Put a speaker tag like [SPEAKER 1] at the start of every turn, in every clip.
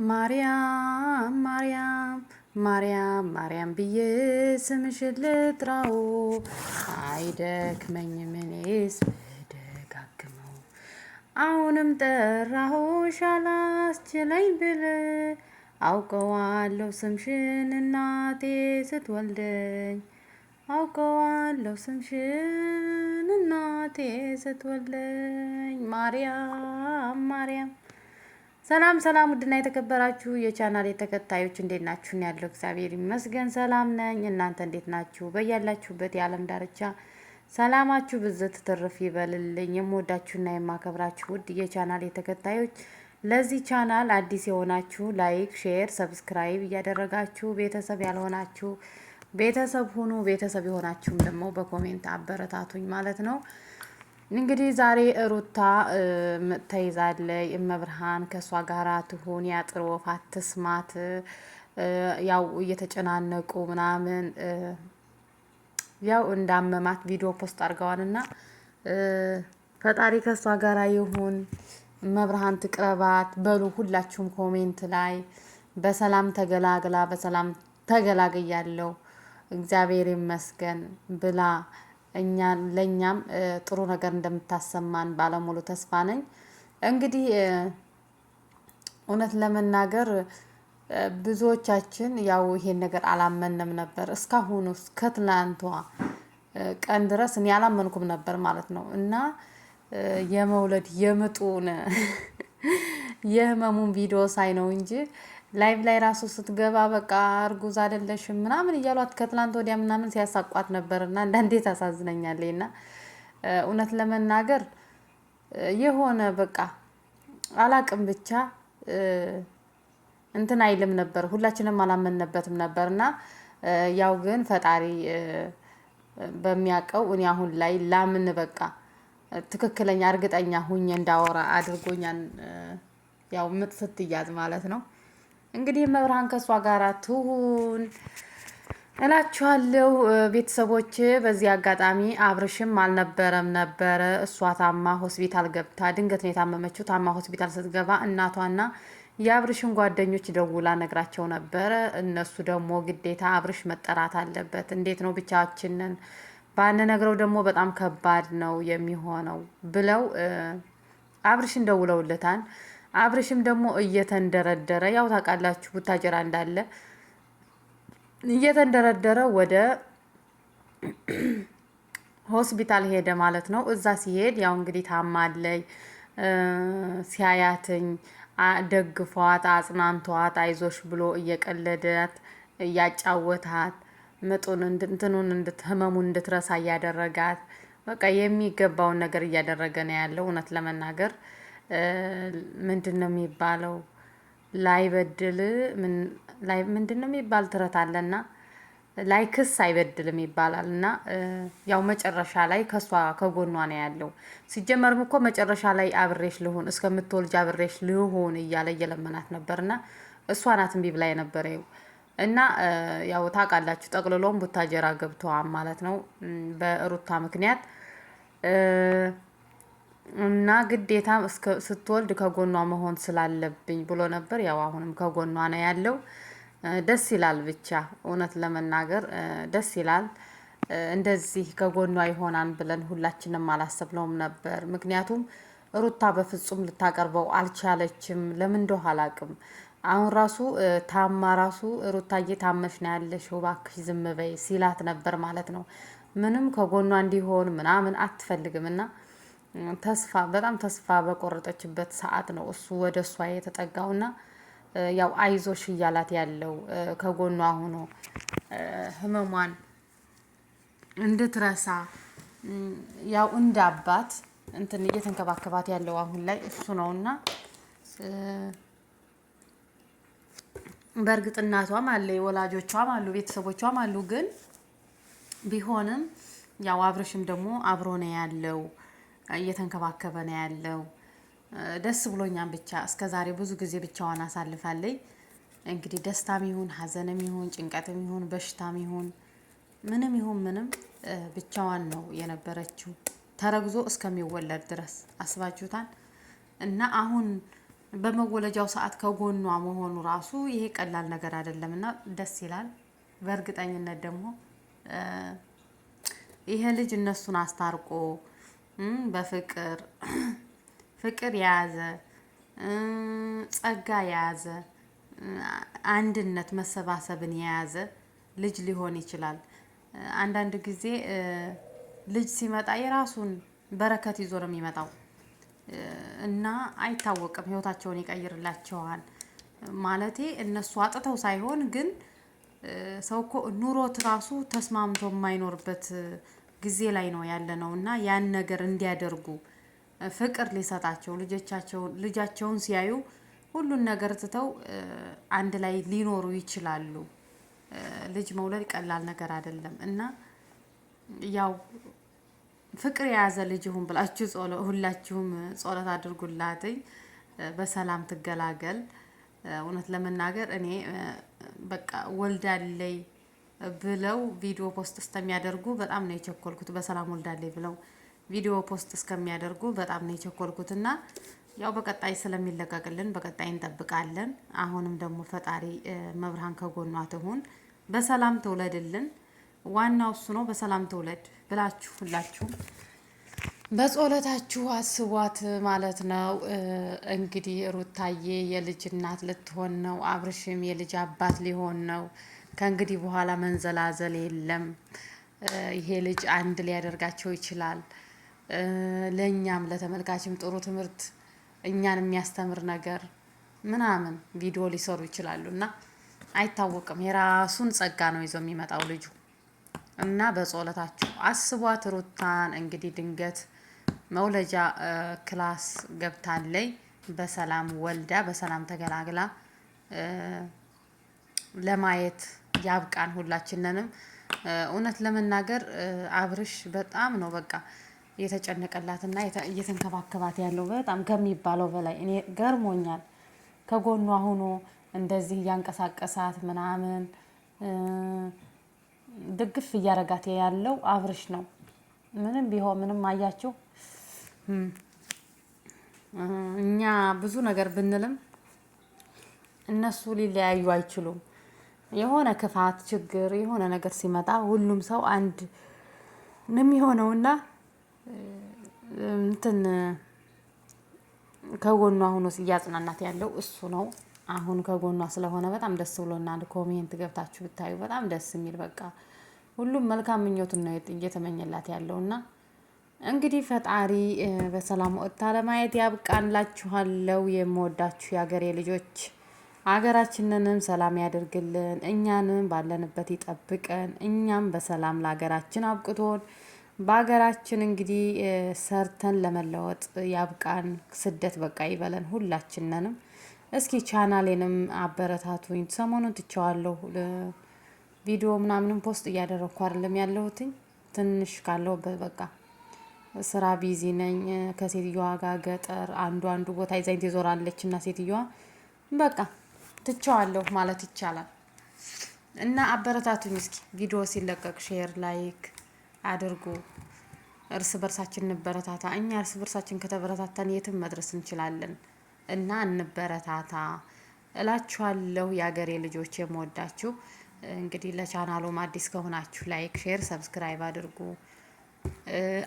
[SPEAKER 1] ማርያም ማርያም ማርያም ማርያም ብዬ ስምሽን ልጥራው አይደክመኝም እኔስ ብደጋግመው። አሁንም ጠራሁሽ አላስችለኝ ብል አውቀዋለሁ ስምሽን እናቴ ስትወልደኝ አውቀዋለሁ ስምሽን እናቴ ስትወልደኝ። ማርያም ማርያም። ሰላም ሰላም፣ ውድና የተከበራችሁ የቻናል ተከታዮች እንዴት ናችሁ? ያለው እግዚአብሔር ይመስገን ሰላም ነኝ። እናንተ እንዴት ናችሁ? በያላችሁበት የዓለም ዳርቻ ሰላማችሁ ብዝት ትርፍ ይበልልኝ። የምወዳችሁና የማከብራችሁ ውድ የቻናል ተከታዮች፣ ለዚህ ቻናል አዲስ የሆናችሁ ላይክ፣ ሼር፣ ሰብስክራይብ እያደረጋችሁ ቤተሰብ ያልሆናችሁ ቤተሰብ ሁኑ። ቤተሰብ የሆናችሁም ደግሞ በኮሜንት አበረታቱኝ ማለት ነው። እንግዲህ ዛሬ ሩታ ተይዛለች። እመብርሃን ከሷ ጋራ ትሁን፣ ያጥር ወፍ አትስማት። ያው እየተጨናነቁ ምናምን ያው እንዳመማት ቪዲዮ ፖስት አድርገዋልና ፈጣሪ ከሷ ጋራ ይሁን፣ እመብርሃን ትቅረባት በሉ ሁላችሁም ኮሜንት ላይ። በሰላም ተገላግላ በሰላም ተገላግያለሁ እግዚአብሔር ይመስገን ብላ ለኛም ጥሩ ነገር እንደምታሰማን ባለሙሉ ተስፋ ነኝ። እንግዲህ እውነት ለመናገር ብዙዎቻችን ያው ይሄን ነገር አላመንም ነበር እስካሁን እስከ ትናንቷ ቀን ድረስ እኔ አላመንኩም ነበር ማለት ነው። እና የመውለድ የምጡን የህመሙን ቪዲዮ ሳይ ነው እንጂ ላይቭ ላይ ራሱ ስትገባ በቃ እርጉዝ አይደለሽም ምናምን እያሏት ከትላንት ወዲያ ምናምን ሲያሳቋት ነበርና አንዳንዴ ታሳዝነኛለችና እውነት ለመናገር የሆነ በቃ አላቅም ብቻ እንትን አይልም ነበር፣ ሁላችንም አላመንነበትም ነበርና ያው ግን ፈጣሪ በሚያውቀው እኔ አሁን ላይ ላምን በቃ ትክክለኛ እርግጠኛ ሁኜ እንዳወራ አድርጎኛል። ያው ምጥ ስትያዝ ማለት ነው። እንግዲህ መብርሃን ከሷ ጋራ ትሁን እላችኋለሁ ቤተሰቦች። በዚህ አጋጣሚ አብርሽም አልነበረም ነበረ። እሷ ታማ ሆስፒታል ገብታ ድንገት ነው የታመመችው። ታማ ሆስፒታል ስትገባ እናቷና የአብርሽን ጓደኞች ደውላ ነግራቸው ነበረ። እነሱ ደግሞ ግዴታ አብርሽ መጠራት አለበት፣ እንዴት ነው ብቻችንን ባንነግረው ደግሞ በጣም ከባድ ነው የሚሆነው ብለው አብርሽን ደውለውለታል። አብርሽም ደግሞ እየተንደረደረ ያው ታውቃላችሁ ቡታጀራ እንዳለ እየተንደረደረ ወደ ሆስፒታል ሄደ ማለት ነው። እዛ ሲሄድ ያው እንግዲህ ታማለይ ሲያያትኝ ደግፏት አጽናንቷት አይዞሽ ብሎ እየቀለዳት እያጫወታት ምጡን እንትኑን ህመሙን እንድትረሳ እያደረጋት በቃ የሚገባውን ነገር እያደረገ ነው ያለው። እውነት ለመናገር ምንድነው የሚባለው ላይበድል ምንድነው የሚባል ትረት አለና ላይክስ አይበድልም ይባላል። እና ያው መጨረሻ ላይ ከሷ ከጎኗ ነው ያለው። ሲጀመርም እኮ መጨረሻ ላይ አብሬሽ ልሁን እስከምትወልጅ አብሬሽ ልሁን እያለ እየለመናት ነበርና እሷ ናት እምቢ ብላ የነበረው። እና ያው ታውቃላችሁ ጠቅልሎም ቡታጀራ ገብተዋል ማለት ነው በሩታ ምክንያት። እና ግዴታ ስትወልድ ከጎኗ መሆን ስላለብኝ ብሎ ነበር። ያው አሁንም ከጎኗ ነው ያለው። ደስ ይላል ብቻ እውነት ለመናገር ደስ ይላል። እንደዚህ ከጎኗ ይሆናል ብለን ሁላችንም አላሰብነውም ነበር። ምክንያቱም ሩታ በፍጹም ልታቀርበው አልቻለችም። ለምን እንደው አላቅም። አሁን ራሱ ታማ ራሱ ሩታዬ ታመሽ ነው ያለሽው እባክሽ ዝም በይ ሲላት ነበር ማለት ነው። ምንም ከጎኗ እንዲሆን ምናምን አትፈልግምና በጣም ተስፋ በቆረጠችበት ሰዓት ነው እሱ ወደ እሷ የተጠጋውና ያው አይዞሽ እያላት ያለው ከጎኗ ሆኖ ህመሟን እንድትረሳ ያው እንደ አባት እንትን እየተንከባከባት ያለው አሁን ላይ እሱ ነውና በእርግጥ እናቷም አለ ወላጆቿም አሉ ቤተሰቦቿም አሉ። ግን ቢሆንም ያው አብርሽም ደግሞ አብሮ ነው ያለው። እየተንከባከበ ነው ያለው። ደስ ብሎኛል። ብቻ እስከ ዛሬ ብዙ ጊዜ ብቻዋን አሳልፋለች። እንግዲህ ደስታም ይሁን ሀዘንም ይሁን ጭንቀትም ይሁን በሽታም ይሁን ምንም ብቻዋን ነው የነበረችው ተረግዞ እስከሚወለድ ድረስ አስባችሁታል። እና አሁን በመወለጃው ሰዓት ከጎኗ መሆኑ ራሱ ይሄ ቀላል ነገር አይደለም እና ደስ ይላል። በእርግጠኝነት ደግሞ ይሄ ልጅ እነሱን አስታርቆ በፍቅር ፍቅር የያዘ ጸጋ የያዘ አንድነት መሰባሰብን የያዘ ልጅ ሊሆን ይችላል። አንዳንድ ጊዜ ልጅ ሲመጣ የራሱን በረከት ይዞ ነው የሚመጣው እና አይታወቅም፣ ህይወታቸውን ይቀይርላቸዋል። ማለቴ እነሱ አጥተው ሳይሆን ግን ሰው እኮ ኑሮት ራሱ ተስማምቶ የማይኖርበት ጊዜ ላይ ነው ያለነው እና ያን ነገር እንዲያደርጉ ፍቅር ሊሰጣቸው ልጃቸውን ሲያዩ ሁሉን ነገር ትተው አንድ ላይ ሊኖሩ ይችላሉ። ልጅ መውለድ ቀላል ነገር አይደለም እና ያው ፍቅር የያዘ ልጅ ይሁን ብላችሁ ሁላችሁም ጸሎት አድርጉላት፣ በሰላም ትገላገል። እውነት ለመናገር እኔ በቃ ወልዳለይ ብለው ቪዲዮ ፖስት እስከሚያደርጉ በጣም ነው የቸኮልኩት። በሰላም ወልዳለይ ብለው ቪዲዮ ፖስት እስከሚያደርጉ በጣም ነው የቸኮልኩት እና ያው በቀጣይ ስለሚለቀቅልን በቀጣይ እንጠብቃለን። አሁንም ደግሞ ፈጣሪ መብርሃን ከጎኗ ትሁን፣ በሰላም ትውለድልን። ዋናው እሱ ነው። በሰላም ትውለድ ብላችሁ ሁላችሁም በጸሎታችሁ አስቧት ማለት ነው። እንግዲህ ሩታዬ የልጅ እናት ልትሆን ነው፣ አብርሽም የልጅ አባት ሊሆን ነው። ከእንግዲህ በኋላ መንዘላዘል የለም። ይሄ ልጅ አንድ ሊያደርጋቸው ይችላል። ለእኛም ለተመልካችም ጥሩ ትምህርት እኛን የሚያስተምር ነገር ምናምን ቪዲዮ ሊሰሩ ይችላሉ እና አይታወቅም። የራሱን ጸጋ ነው ይዞ የሚመጣው ልጁ እና በጸሎታችሁ አስቧት ሩታን። እንግዲህ ድንገት መውለጃ ክላስ ገብታለይ በሰላም ወልዳ በሰላም ተገላግላ ለማየት ያብቃን ሁላችንንም። እውነት ለመናገር አብርሽ በጣም ነው በቃ የተጨነቀላትና እየተንከባከባት ያለው በጣም ከሚባለው በላይ እኔ ገርሞኛል። ከጎኗ ሆኖ እንደዚህ እያንቀሳቀሳት ምናምን ድግፍ እያረጋት ያለው አብርሽ ነው። ምንም ቢሆን ምንም አያችሁ፣ እኛ ብዙ ነገር ብንልም እነሱ ሊለያዩ አይችሉም። የሆነ ክፋት፣ ችግር፣ የሆነ ነገር ሲመጣ ሁሉም ሰው አንድ ነው የሚሆነውና እንትን ከጎኗ ሆኖ እያጽናናት ያለው እሱ ነው። አሁን ከጎኗ ስለሆነ በጣም ደስ ብሎናል። ኮሜንት ገብታችሁ ብታዩ በጣም ደስ የሚል በቃ ሁሉም መልካም ምኞቱን ነው እየተመኘላት ያለውና እንግዲህ ፈጣሪ በሰላም ወጥታ ለማየት ያብቃንላችኋለሁ። የምወዳችሁ የሀገሬ ልጆች ሀገራችንንም ሰላም ያደርግልን፣ እኛንም ባለንበት ይጠብቀን፣ እኛም በሰላም ለሀገራችን አብቅቶን በሀገራችን እንግዲህ ሰርተን ለመለወጥ ያብቃን። ስደት በቃ ይበለን ሁላችንንም። እስኪ ቻናሌንም አበረታቱኝ። ሰሞኑን ትቼዋለሁ፣ ቪዲዮ ምናምንም ፖስት እያደረኩ አይደለም ያለሁትኝ። ትንሽ ካለሁበት በቃ ስራ ቢዚ ነኝ። ከሴትዮዋ ጋር ገጠር አንዱ ቦታ ይዛኝ ትዞራለች እና ሴትዮዋ በቃ ትቼዋለሁ ማለት ይቻላል። እና አበረታቱኝ እስኪ ቪዲዮ ሲለቀቅ ሼር ላይክ አድርጉ። እርስ በርሳችን እንበረታታ። እኛ እርስ በርሳችን ከተበረታታን የትም መድረስ እንችላለን እና እንበረታታ እላችኋለሁ። የአገሬ ልጆች የምወዳችሁ እንግዲህ ለቻናሉም አዲስ ከሆናችሁ ላይክ፣ ሼር፣ ሰብስክራይብ አድርጉ።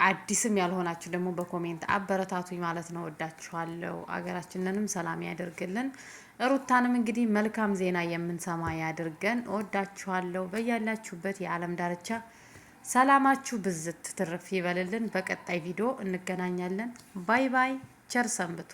[SPEAKER 1] አዲስም ያልሆናችሁ ደግሞ በኮሜንት አበረታቱኝ ማለት ነው። ወዳችኋለሁ። አገራችንንም ሰላም ያደርግልን። ሩታንም እንግዲህ መልካም ዜና የምንሰማ ያድርገን። ወዳችኋለሁ። በያላችሁበት የዓለም ዳርቻ ሰላማችሁ ብዝት ትርፍ ይበልልን። በቀጣይ ቪዲዮ እንገናኛለን። ባይ ባይ። ቸር ሰንብቱ።